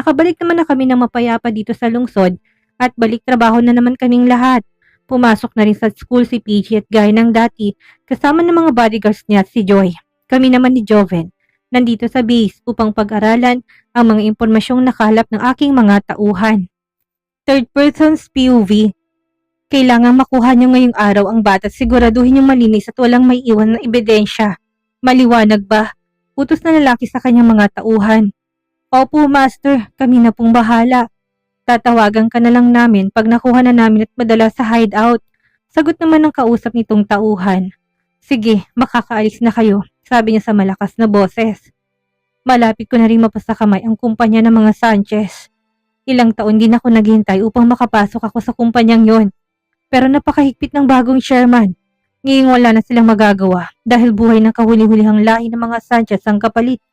Nakabalik naman na kami ng mapayapa dito sa lungsod at balik trabaho na naman kaming lahat. Pumasok na rin sa school si PG at gaya ng dati kasama ng mga bodyguards niya at si Joy. Kami naman ni Joven nandito sa base upang pag-aralan ang mga impormasyong nakalap ng aking mga tauhan. Third person's POV. Kailangang makuha niyo ngayong araw ang bata at siguraduhin niyong malinis at walang may iwan na ebidensya. Maliwanag ba? Utos na lalaki sa kanyang mga tauhan. Opo, Master. Kami na pong bahala. Tatawagan ka na lang namin pag nakuha na namin at madala sa hideout. Sagot naman ng kausap nitong tauhan. Sige, makakaalis na kayo, sabi niya sa malakas na boses. Malapit ko na rin mapasakamay ang kumpanya ng mga Sanchez. Ilang taon din ako naghintay upang makapasok ako sa kumpanyang yon. Pero napakahigpit ng bagong chairman. Ngayong wala na silang magagawa dahil buhay ng kahuli-hulihang lahi ng mga Sanchez ang kapalit.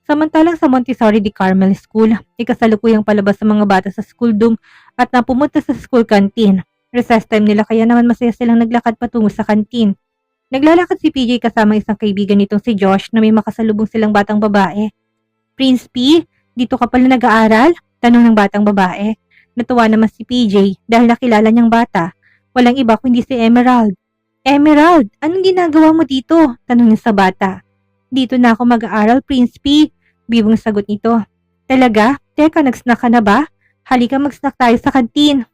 Samantalang sa Montessori de Carmel School, ikasalukuyang palabas sa mga bata sa school dome at napumunta sa school canteen. Recess time nila kaya naman masaya silang naglakad patungo sa canteen. Naglalakad si PJ kasama isang kaibigan nitong si Josh na may makasalubong silang batang babae. Prince P, dito ka pala nag-aaral? Tanong ng batang babae. Natuwa naman si PJ dahil nakilala niyang bata. Walang iba kundi si Emerald. Emerald, anong ginagawa mo dito? Tanong niya sa bata. Dito na ako mag-aaral, Prince P. Bibong sagot nito. Talaga? Teka, nag-snack ka na ba? Halika mag-snack tayo sa kantin.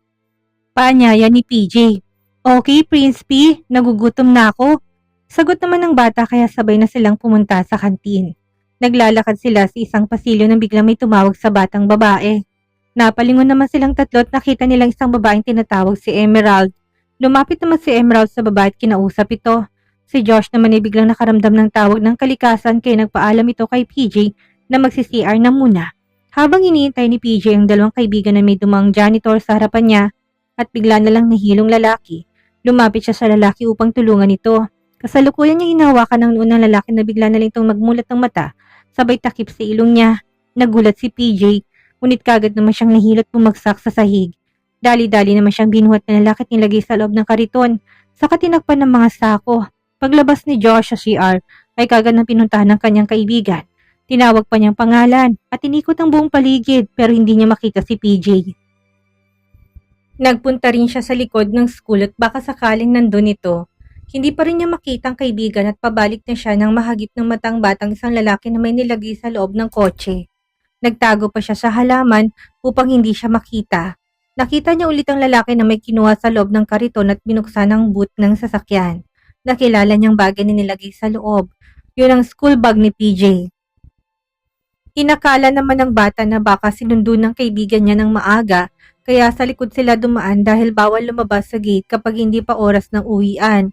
Paanyaya ni PJ. Okay, Prince P. Nagugutom na ako. Sagot naman ng bata kaya sabay na silang pumunta sa kantin. Naglalakad sila sa isang pasilyo nang biglang may tumawag sa batang babae. Napalingon naman silang tatlo at nakita nilang isang babaeng tinatawag si Emerald. Lumapit naman si Emerald sa babae at kinausap ito. Si Josh naman ay biglang nakaramdam ng tawag ng kalikasan kaya nagpaalam ito kay PJ na magsi-CR na muna. Habang iniintay ni PJ ang dalawang kaibigan na may dumang janitor sa harapan niya at bigla na lang nahilong lalaki, lumapit siya sa lalaki upang tulungan ito. Kasalukuyan niya hinawakan ng noon ng lalaki na bigla na lang itong magmulat ng mata, sabay takip sa ilong niya. Nagulat si PJ, ngunit kagad naman siyang nahilot bumagsak sa sahig. Dali-dali naman siyang binuhat na lalaki at nilagay sa loob ng kariton, saka tinakpan ng mga sako. Paglabas ni Josh sa CR ay kagad nang pinuntahan ng kanyang kaibigan. Tinawag pa niyang pangalan at inikot ang buong paligid pero hindi niya makita si PJ. Nagpunta rin siya sa likod ng school at baka sakaling nandun ito. Hindi pa rin niya makita ang kaibigan at pabalik na siya nang mahagip ng matang batang isang lalaki na may nilagay sa loob ng kotse. Nagtago pa siya sa halaman upang hindi siya makita. Nakita niya ulit ang lalaki na may kinuha sa loob ng kariton at binuksan ang boot ng sasakyan. Nakilala niyang bagay na nilagay sa loob. Yun ang school bag ni PJ. Inakala naman ng bata na baka sinundo ng kaibigan niya ng maaga, kaya sa likod sila dumaan dahil bawal lumabas sa gate kapag hindi pa oras ng uwian.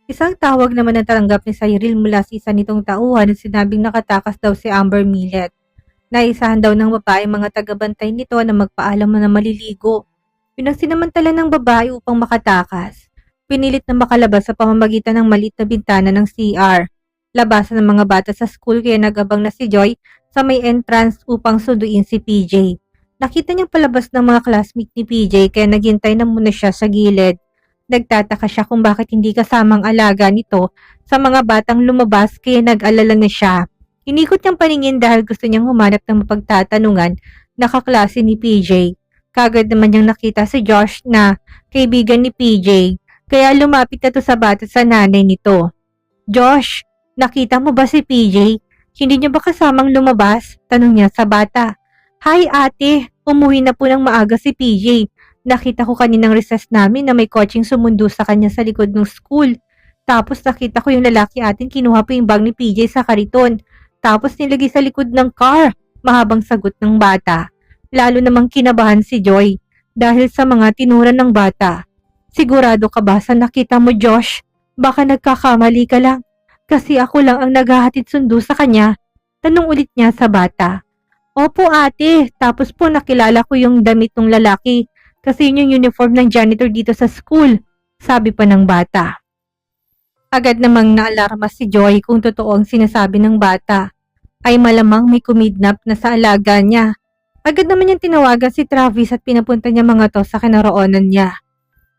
Isang tawag naman na tatanggap ni Cyril mula sa isa nitong tauhan at sinabing nakatakas daw si Amber Millet. Naisahan daw ng babae mga tagabantay nito na magpaalam na maliligo. Yun ang sinamantala ng babae upang makatakas. Pinilit na makalabas sa pamamagitan ng maliit na bintana ng CR. Labasan ng mga bata sa school kaya nagabang na si Joy sa may entrance upang sunduin si PJ. Nakita niyang palabas ng mga classmate ni PJ kaya naghintay na muna siya sa gilid. Nagtataka siya kung bakit hindi kasamang alaga nito sa mga batang lumabas kaya nag-alala na siya. Inikot niyang paningin dahil gusto niyang humanap ng mapagtatanungan na kaklase ni PJ. Kagad naman niyang nakita si Josh na kaibigan ni PJ, kaya lumapit na to sa bata sa nanay nito. Josh, nakita mo ba si PJ? Hindi niya ba kasamang lumabas? Tanong niya sa bata. Hi ate, umuwi na po ng maaga si PJ. Nakita ko kaninang recess namin na may coaching sumundo sa kanya sa likod ng school. Tapos nakita ko yung lalaki atin kinuha po yung bag ni PJ sa kariton. Tapos nilagay sa likod ng car. Mahabang sagot ng bata. Lalo namang kinabahan si Joy dahil sa mga tinuran ng bata. Sigurado ka ba sa nakita mo, Josh? Baka nagkakamali ka lang. Kasi ako lang ang naghahatid sundo sa kanya. Tanong ulit niya sa bata. Opo ate, tapos po nakilala ko yung damit ng lalaki. Kasi yun yung uniform ng janitor dito sa school. Sabi pa ng bata. Agad namang naalarma si Joy kung totoo ang sinasabi ng bata. Ay malamang may kumidnap na sa alaga niya. Agad naman niyang tinawagan si Travis at pinapunta niya mga to sa kinaroonan niya.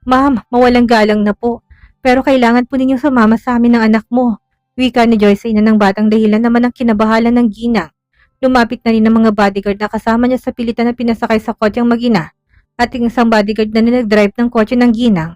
Ma'am, mawalang galang na po. Pero kailangan po ninyong sumama sa amin ng anak mo. Wika ni Joy sa ina ng batang dahilan naman ang kinabahalan ng ginang. Lumapit na rin ng mga bodyguard na kasama niya sa pilitan na pinasakay sa kotseng mag-ina at yung isang bodyguard na nag-drive ng kotse ng ginang.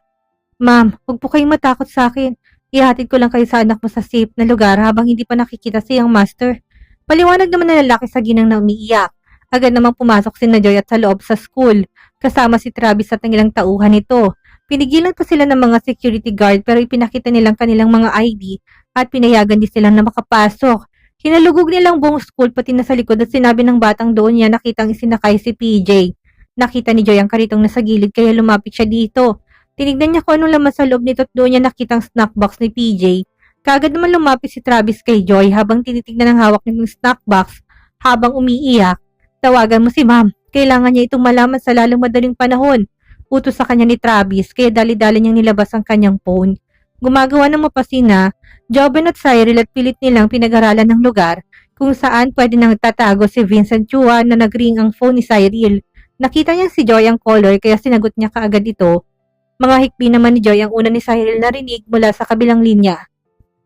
Ma'am, huwag po kayong matakot sa akin. Ihatid ko lang kayo sa anak mo sa safe na lugar habang hindi pa nakikita si young master. Paliwanag naman ng lalaki sa ginang na umiiyak. Agad namang pumasok si Joy at sa loob sa school. Kasama si Travis at ang ilang tauhan nito. Pinigilan ko sila ng mga security guard pero ipinakita nilang kanilang mga ID at pinayagan din silang na makapasok. Hinalugog nilang buong school pati na sa likod at sinabi ng batang doon niya nakitang isinakay si PJ. Nakita ni Joy ang karitong nasa gilid kaya lumapit siya dito. Tinignan niya kung anong laman sa loob nito at doon niya nakitang snack box ni PJ. Kaagad naman lumapit si Travis kay Joy habang tinitignan ang hawak nitong snack box habang umiiyak. Tawagan mo si ma'am. Kailangan niya itong malaman sa lalong madaling panahon. Utos sa kanya ni Travis kaya dali-dali niyang nilabas ang kanyang phone. Gumagawa ng mapasina, Joben at Cyril at pilit nilang pinag-aralan ng lugar kung saan pwede nang tatago si Vincent Chua na nagring ang phone ni Cyril. Nakita niya si Joy ang caller kaya sinagot niya kaagad ito. Mga hikbi naman ni Joy ang una ni Cyril narinig mula sa kabilang linya.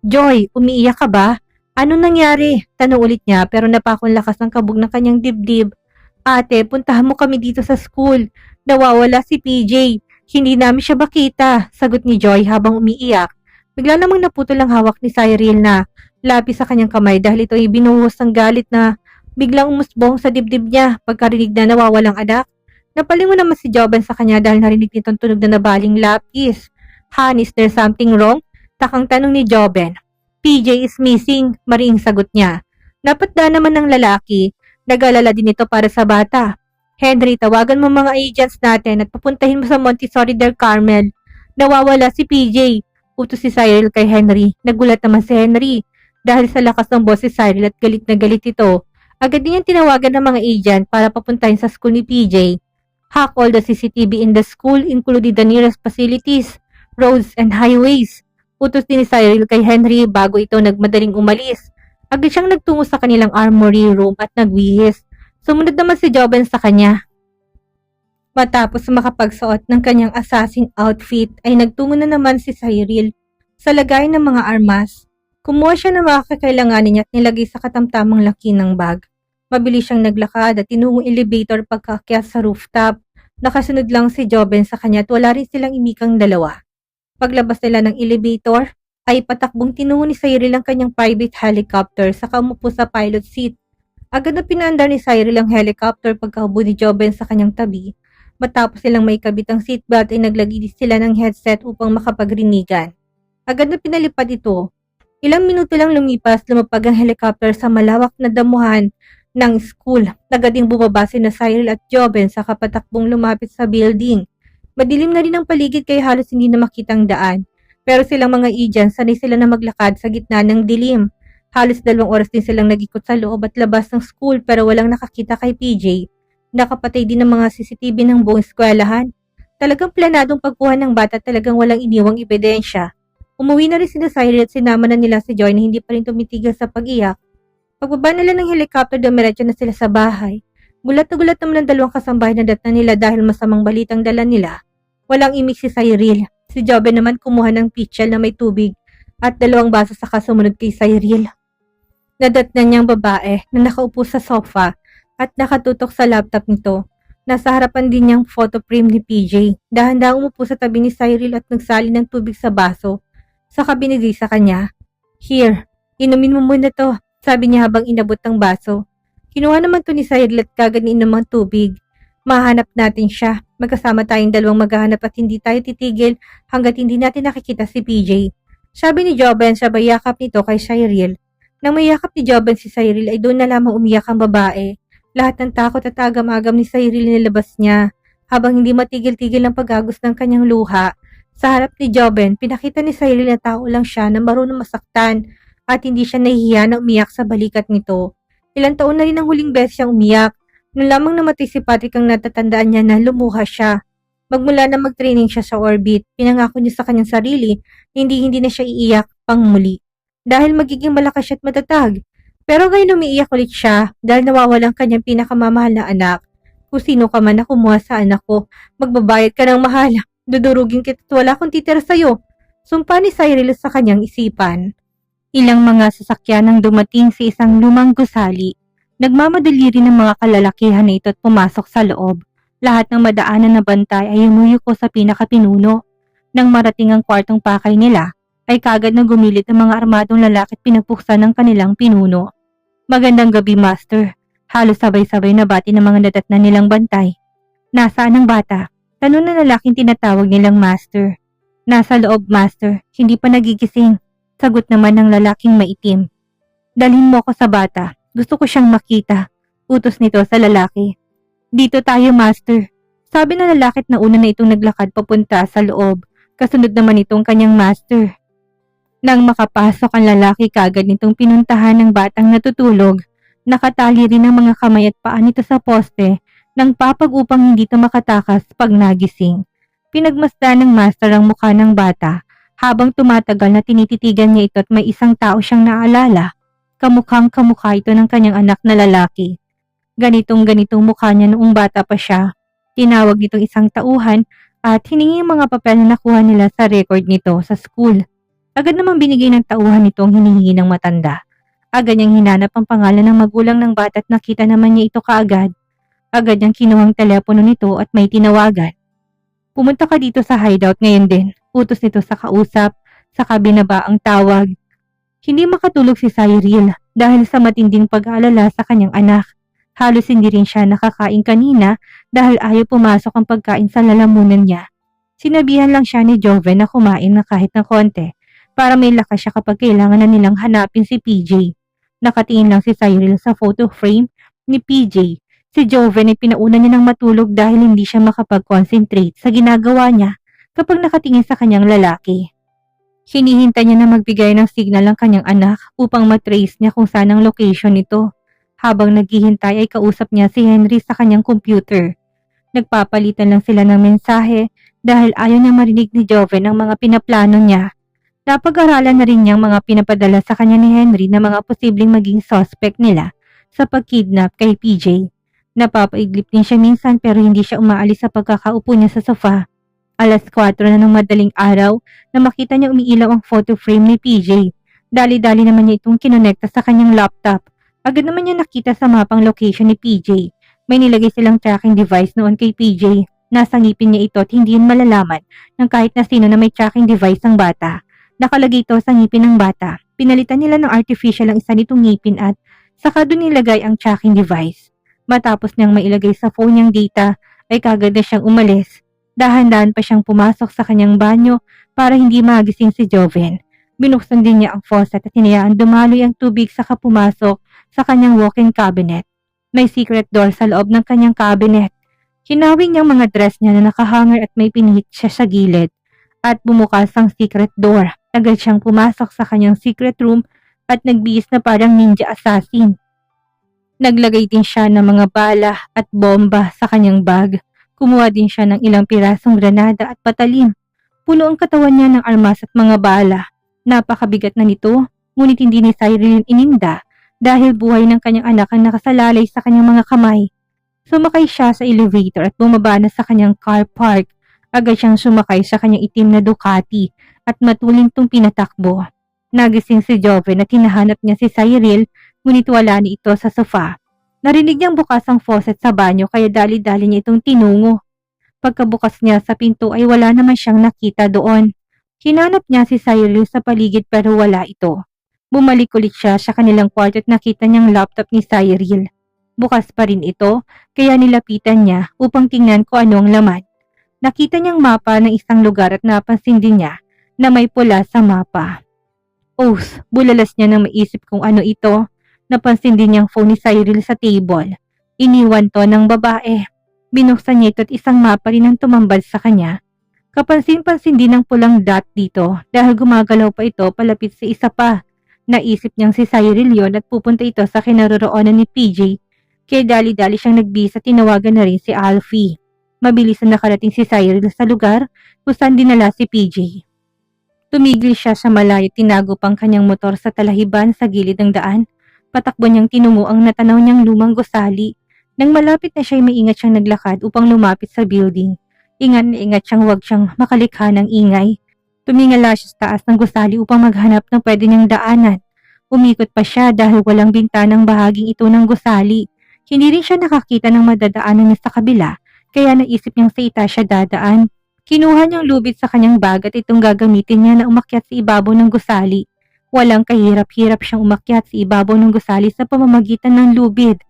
Joy, umiiyak ka ba? Anong nangyari? Tanong ulit niya pero napakong lakas ng kabog ng kanyang dibdib. Ate, puntahan mo kami dito sa school. Nawawala si PJ. Hindi namin siya makita, sagot ni Joy habang umiiyak. Bigla namang naputol ang hawak ni Cyril na lapis sa kanyang kamay dahil ito ay binuhos ng galit na biglang umusbong sa dibdib niya pagkarinig na nawawalang anak. Napalingon naman si Joben sa kanya dahil narinig nitong tunog na nabaling lapis. Han, is there something wrong? Takang tanong ni Joben. PJ is missing, mariing sagot niya. Napatda naman ng lalaki, nag-alala din ito para sa bata. Henry, tawagan mo mga agents natin at papuntahin mo sa Montessori del Carmel. Nawawala si PJ. Utos si Cyril kay Henry. Nagulat naman si Henry dahil sa lakas ng boses si Cyril at galit na galit ito. Agad din niyang tinawagan ng mga agent para papuntahin sa school ni PJ. Hack all the CCTV in the school including the nearest facilities, roads, and highways. Utos din ni Cyril kay Henry bago ito nagmadaling umalis. Agad siyang nagtungo sa kanilang armory room at nagwihis. Sumunod naman si Joben sa kanya. Matapos makapagsuot ng kanyang assassin outfit ay nagtungo na naman si Cyril sa lagay ng mga armas. Kumuha siya ng mga kakailanganin niya at nilagay sa katamtamang laki ng bag. Mabilis siyang naglakad at tinungong elevator pagkaakyat sa rooftop. Nakasunod lang si Joben sa kanya at wala rin silang imikang dalawa. Paglabas nila ng elevator, ay patakbong tinungo ni Cyril ang kanyang private helicopter saka umupo sa pilot seat. Agad na pinaandar ni Cyril ang helicopter pagkaubo ni Joben sa kanyang tabi. Matapos silang may kabit ang seatbelt ay naglagay sila ng headset upang makapagrinigan. Agad na pinalipad ito. Ilang minuto lang lumipas, lumapag ang helicopter sa malawak na damuhan ng school. Agad ding bumaba si na Cyril at Joben sa kapatakbong lumapit sa building. Madilim na rin ang paligid kaya halos hindi na makitang daan. Pero silang mga agents, sanay sila na maglakad sa gitna ng dilim. Halos 2 oras din silang nag-ikot sa loob at labas ng school pero walang nakakita kay PJ. Nakapatay din ng mga CCTV ng buong eskwelahan. Talagang planadong pagkuha ng bata talagang walang iniwang ebidensya. Umuwi na rin sina Cyril at sinama na nila si Joy na hindi pa rin tumitigil sa pag-iyak. Pagbaba nila ng helicopter, dumiretso na sila sa bahay. Gulat na gulat naman ang 2 kasambahay na datna nila dahil masamang balitang dala nila. Walang imik si Cyril. Si Joben naman kumuha ng pitchel na may tubig at 2 baso saka sumunod kay Cyril. Nadatnan niyang babae na nakaupo sa sofa at nakatutok sa laptop nito. Nasa harapan din niyang photo frame ni PJ. Dahan-dahang umupo sa tabi ni Cyril at nagsali ng tubig sa baso. Saka binigay sa kanya. Here, inumin mo muna to, sabi niya habang inabot ang baso. Kinuha naman to ni Cyril at kagad inom ang tubig. Mahanap natin siya. Magkasama tayong 2 maghahanap at hindi tayo titigil hanggat hindi natin nakikita si PJ. Sabi ni Joben sabay yakap nito kay Cyril. Nang mayakap ni Joben si Cyril ay doon na lamang umiyak ang babae. Lahat ng takot at agam-agam ni Cyril nilabas niya. Habang hindi matigil-tigil ang pag-agos ng kanyang luha. Sa harap ni Joben, pinakita ni Cyril na tao lang siya na marunong masaktan at hindi siya nahihiya na umiyak sa balikat nito. Ilang taon na rin ang huling beses siyang umiyak. Noon lamang namatay si Patrick ang natatandaan niya na lumuha siya. Magmula na mag-training siya sa orbit, pinangako niya sa kanyang sarili na hindi na siya iiyak pang muli. Dahil magiging malakas siya at matatag. Pero ngayon umiiyak ulit siya dahil nawawalan kanyang pinakamamahal na anak. Kung sino ka man na kumuha sa anak ko, magbabayad ka ng mahal. Dudurugin kita at wala akong titira sa'yo. Sumpa ni Cyril sa kanyang isipan. Ilang mga sasakyan ang dumating sa isang lumang gusali. Nagmamadali rin ng mga kalalakihan na ito at pumasok sa loob. Lahat ng madaanan na bantay ay umuyuko sa pinakapinuno. Nang marating ang kwartong pakay nila, ay kagad na gumilit ang mga armadong lalaki at pinagpuksan ng kanilang pinuno. Magandang gabi, Master. Halos sabay-sabay na bati ng mga nadatnan nilang bantay. Nasaan ang bata? Tanong na lalaking tinatawag nilang Master. Nasa loob, Master. Hindi pa nagigising. Sagot naman ng lalaking maitim. Dalhin mo ako sa bata. Gusto ko siyang makita. Utos nito sa lalaki. Dito tayo, Master. Sabi ng lalaki at nauna na itong naglakad papunta sa loob. Kasunod naman itong kanyang master. Nang makapasok ang lalaki, kagad nitong pinuntahan ng batang natutulog. Nakatali rin ang mga kamay at paa nito sa poste nang papag upang hindi ito makatakas pag nagising. Pinagmasdan ng master ang mukha ng bata habang tumatagal na tinititigan niya ito at may isang tao siyang naalala. Kamukhang kamukha ito ng kanyang anak na lalaki. Ganitong mukha niya noong bata pa siya. Tinawag nitong isang tauhan at hiningi yung mga papel na nakuha nila sa record nito sa school. Agad namang binigay ng tauhan nito ang hinihingi ng matanda. Agad niyang hinanap ang pangalan ng magulang ng bata at nakita naman niya ito kaagad. Agad niyang kinuhang telepono nito at may tinawagan. Pumunta ka dito sa hideout ngayon din. Utos nito sa kausap, sa kabinaba ang tawag. Hindi makatulog si Cyril dahil sa matinding pag-aalala sa kanyang anak. Halos hindi rin siya nakakain kanina dahil ayaw pumasok ang pagkain sa lalamunan niya. Sinabihan lang siya ni Joven na kumain na kahit na konti para may lakas siya kapag kailangan na nilang hanapin si PJ. Nakatingin lang si Cyril sa photo frame ni PJ. Si Joven ay pinauna niya ng matulog dahil hindi siya makapag-concentrate sa ginagawa niya kapag nakatingin sa kanyang lalaki. Hinihintay niya na magbigay ng signal ang kanyang anak upang matrace niya kung saan ang location nito. Habang naghihintay ay kausap niya si Henry sa kanyang computer. Nagpapalitan lang sila ng mensahe dahil ayaw niya marinig ni Joven ang mga pinaplano niya. Napag-aralan na rin niyang mga pinapadala sa kanya ni Henry na mga posibleng maging suspect nila sa pagkidnap kay PJ. Napapaiglip din siya minsan pero hindi siya umaalis sa pagkakaupo niya sa sofa. Alas 4 na ng madaling araw na makita niya umiilaw ang photo frame ni PJ. Dali-dali naman niya itong kinonekta sa kanyang laptop. Agad naman niya nakita sa mapang location ni PJ. May nilagay silang tracking device noon kay PJ. Nasa ngipin niya ito at hindi yun malalaman ng kahit na sino na may tracking device ang bata. Nakalagay ito sa ngipin ng bata. Pinalitan nila ng artificial ang isa nitong ngipin at saka doon nilagay ang tracking device. Matapos niyang mailagay sa phone niyang data ay kagad na siyang umalis. Dahan-dahan pa siyang pumasok sa kanyang banyo para hindi magising si Joven. Binuksan din niya ang faucet at hinayaan dumaloy ang tubig saka pumasok sa kanyang walk-in cabinet. May secret door sa loob ng kanyang cabinet. Hinawing niyang mga dress niya na nakahanger at may pinihit siya sa gilid. At bumukas ang secret door. Agad siyang pumasok sa kanyang secret room at nagbihis na parang ninja assassin. Naglagay din siya ng mga bala at bomba sa kanyang bag. Kumuha din siya ng ilang pirasong granada at patalim. Puno ang katawan niya ng armas at mga bala. Napakabigat na nito, ngunit hindi ni Cyril ininda dahil buhay ng kanyang anak ang nakasalalay sa kanyang mga kamay. Sumakay siya sa elevator at bumaba na sa kanyang car park. Agad siyang sumakay sa kanyang itim na Ducati at matulin tong pinatakbo. Nagising si Joven at hinahanap niya si Cyril, ngunit wala ni ito sa sofa. Narinig niyang bukas ang faucet sa banyo kaya dali-dali niya itong tinungo. Pagkabukas niya sa pinto ay wala naman siyang nakita doon. Hinanap niya si Cyril sa paligid pero wala ito. Bumalik ulit siya sa kanilang kwarto at nakita niyang laptop ni Cyril. Bukas pa rin ito kaya nilapitan niya upang tingnan kung ano ang laman. Nakita niyang mapa ng isang lugar at napansin din niya na may pula sa mapa. Bulalas niya nang maisip kung ano ito. Napansin din niyang phone ni Cyril sa table. Iniwan to ng babae. Binuksan niya ito at isang mapa rin ang tumambad sa kanya. Kapansin-pansin din ang pulang dot dito dahil gumagalaw pa ito palapit sa isa pa. Naisip niyang si Cyril yon at pupunta ito sa kinaroroonan ni PJ. Kaya dali-dali siyang nagbihis at tinawagan na rin si Alfie. Mabilis na nakarating si Cyril sa lugar kung saan dinala si PJ. Tumigil siya sa malayo, tinago pang kanyang motor sa talahiban sa gilid ng daan. Patakbo niyang tinungo ang natanaw niyang lumang gusali. Nang malapit na siya ay maingat siyang naglakad upang lumapit sa building. Ingat na ingat siyang huwag siyang makalikha ng ingay. Tumingala siya sa taas ng gusali upang maghanap ng pwede niyang daanan. Umikot pa siya dahil walang bintanang bahaging ito ng gusali. Hindi rin siya nakakita ng madadaanan niya sa kabila, kaya naisip niyang sa itaas siya dadaan. Kinuha niyang lubid sa kanyang bag at itong gagamitin niya na umakyat sa ibabaw ng gusali. Walang kahirap-hirap siyang umakyat sa ibabaw ng gusali sa pamamagitan ng lubid.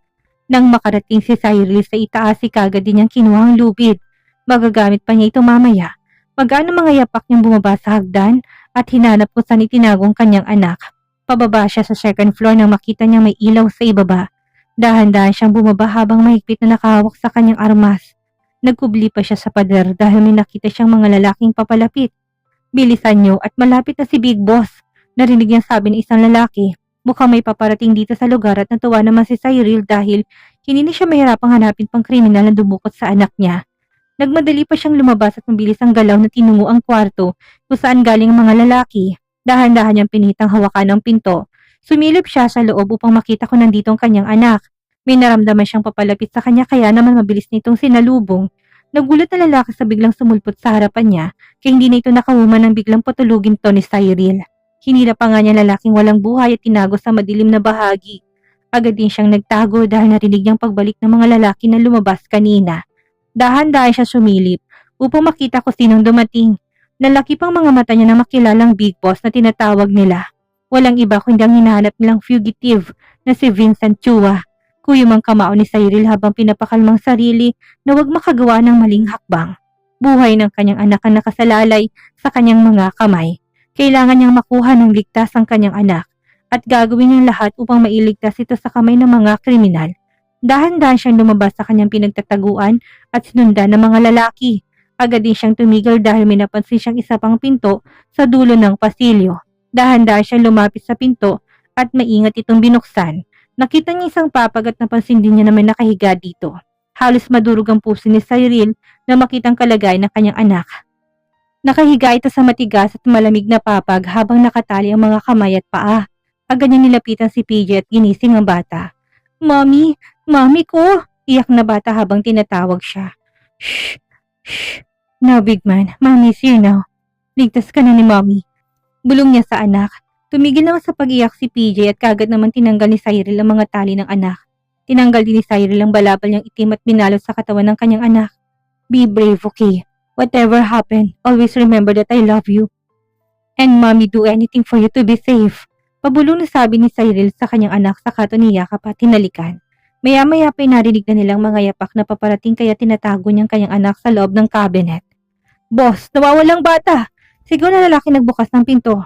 Nang makarating si Cyril sa itaas, kagad din niyang kinuha ang lubid. Magagamit pa niya ito mamaya. Mag-ano mga yapak niyang bumaba sa hagdan at hinanap kung saan itinagong kanyang anak. Pababa siya sa second floor nang makita niyang may ilaw sa ibaba. Dahan-dahan siyang bumaba habang mahigpit na nakahawak sa kanyang armas. Nagkubli pa siya sa pader dahil may nakita siyang mga lalaking papalapit. Bilisan niyo at malapit na si Big Boss. Narinig niyang sabi ng isang lalaki. Mukhang may paparating dito sa lugar at natuwa naman si Cyril dahil hindi na siya mahirapang hanapin pang kriminal na dumukot sa anak niya. Nagmadali pa siyang lumabas at mabilis ang galaw na tinungo ang kwarto kung saan galing ang mga lalaki. Dahan-dahan niyang pinitang hawakan ang pinto. Sumilip siya sa loob upang makita kung nandito ang kanyang anak. May naramdaman siyang papalapit sa kanya kaya naman mabilis nitong sinalubong. Nagulat na lalaki sa biglang sumulpot sa harapan niya kaya hindi na ito nakahuman ng biglang patulugin to ni Cyril. Hinila pa nga niya lalaking walang buhay at tinago sa madilim na bahagi. Agad din siyang nagtago dahil narinig niyang pagbalik ng mga lalaki na lumabas kanina. Dahan-dahan siya sumilip upang makita kung sinong dumating. Nalaki pang mga mata niya na makilalang Big Boss na tinatawag nila. Walang iba kundi ang hinahanap nilang fugitive na si Vincent Chua. Kuyumang kamao ni Cyril habang pinapakalmang sarili na huwag makagawa ng maling hakbang. Buhay ng kanyang anak ang nakasalalay sa kanyang mga kamay. Kailangan niyang makuha ng ligtas ang kanyang anak at gagawin niyang lahat upang mailigtas ito sa kamay ng mga kriminal. Dahan-dahan siyang lumabas sa kanyang pinagtataguan at sinundan ng mga lalaki. Agad din siyang tumigil dahil may napansin siyang isa pang pinto sa dulo ng pasilyo. Dahan-dahan siyang lumapit sa pinto at maingat itong binuksan. Nakita niya isang papag at napansin din niya na may nakahiga dito. Halos madurog ang puso ni Cyril na makitang kalagayan ng kanyang anak. Nakahiga ito sa matigas at malamig na papag habang nakatali ang mga kamay at paa. Agad niya nilapitan si PJ at ginising ang bata. "Mommy! Mommy ko!" Iyak na bata habang tinatawag siya. "Shh! Shh! Now, big man, Mommy's here now. Ligtas ka na ni Mommy." Bulong niya sa anak. Tumigil naman sa pag-iyak si PJ at kagad naman tinanggal ni Cyril ang mga tali ng anak. Tinanggal din ni Cyril ang balabal niyang itim at binalot sa katawan ng kanyang anak. "Be brave, okay? Whatever happened, always remember that I love you. And Mommy do anything for you to be safe." Pabulong na sabi ni Cyril sa kanyang anak sa kato niyakap at hinalikan. Maya-maya pa narinig na nilang mga yapak na paparating kaya tinatago niyang kanyang anak sa loob ng cabinet. "Boss, nawawalang bata!" Sigaw na lalaki nagbukas ng pinto.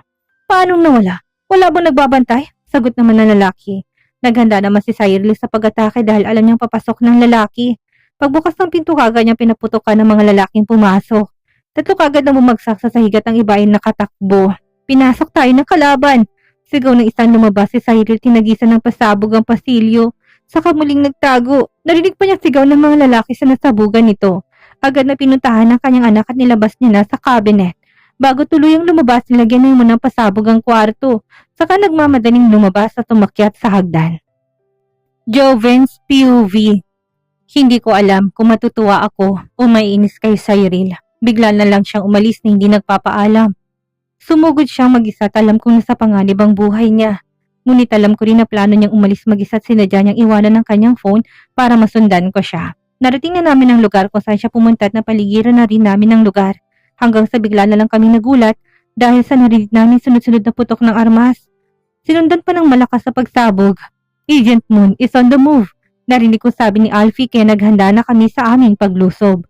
"Paanong nawala? Wala bang nagbabantay?" Sagot naman ng lalaki. Naghanda naman si Cyril sa pag-atake dahil alam niyang papasok ng lalaki. Pagbukas ng pinto kagad niyang pinaputokan ng mga lalaking pumasok. Tatlo kagad na bumagsak sa sahigat ang iba ay nakatakbo. "Pinasok tayo ng kalaban!" Sigaw ng isang lumabas si Cyril, tinagisan ng pasabog ang pasilyo. Saka muling nagtago. Narinig pa niya sigaw ng mga lalaki sa nasabugan nito. Agad na pinuntahan ng kanyang anak at nilabas niya na sa cabinet. Bago tuluyang lumabas, nilagyan na ng pasabog ang kwarto. Saka nagmamadaling lumabas at umakyat sa hagdan. Joven's POV. Hindi ko alam kung matutuwa ako o maiinis kay Cyril. Bigla na lang siyang umalis na hindi nagpapaalam. Sumugod siyang mag-isa at alam kong nasa panganib ang buhay niya. Ngunit alam ko rin na plano niyang umalis mag-isa at sinadya niyang iwanan ng kanyang phone para masundan ko siya. Narating na namin ang lugar kung saan siya pumunta at napaligiran na rin namin ang lugar. Hanggang sa bigla na lang kami nagulat dahil sa narinig namin sunod-sunod na putok ng armas. Sinundan pa ng malakas sa pagsabog. "Agent Moon is on the move." Narinig ko sabi ni Alfie kaya naghanda na kami sa aming paglusob.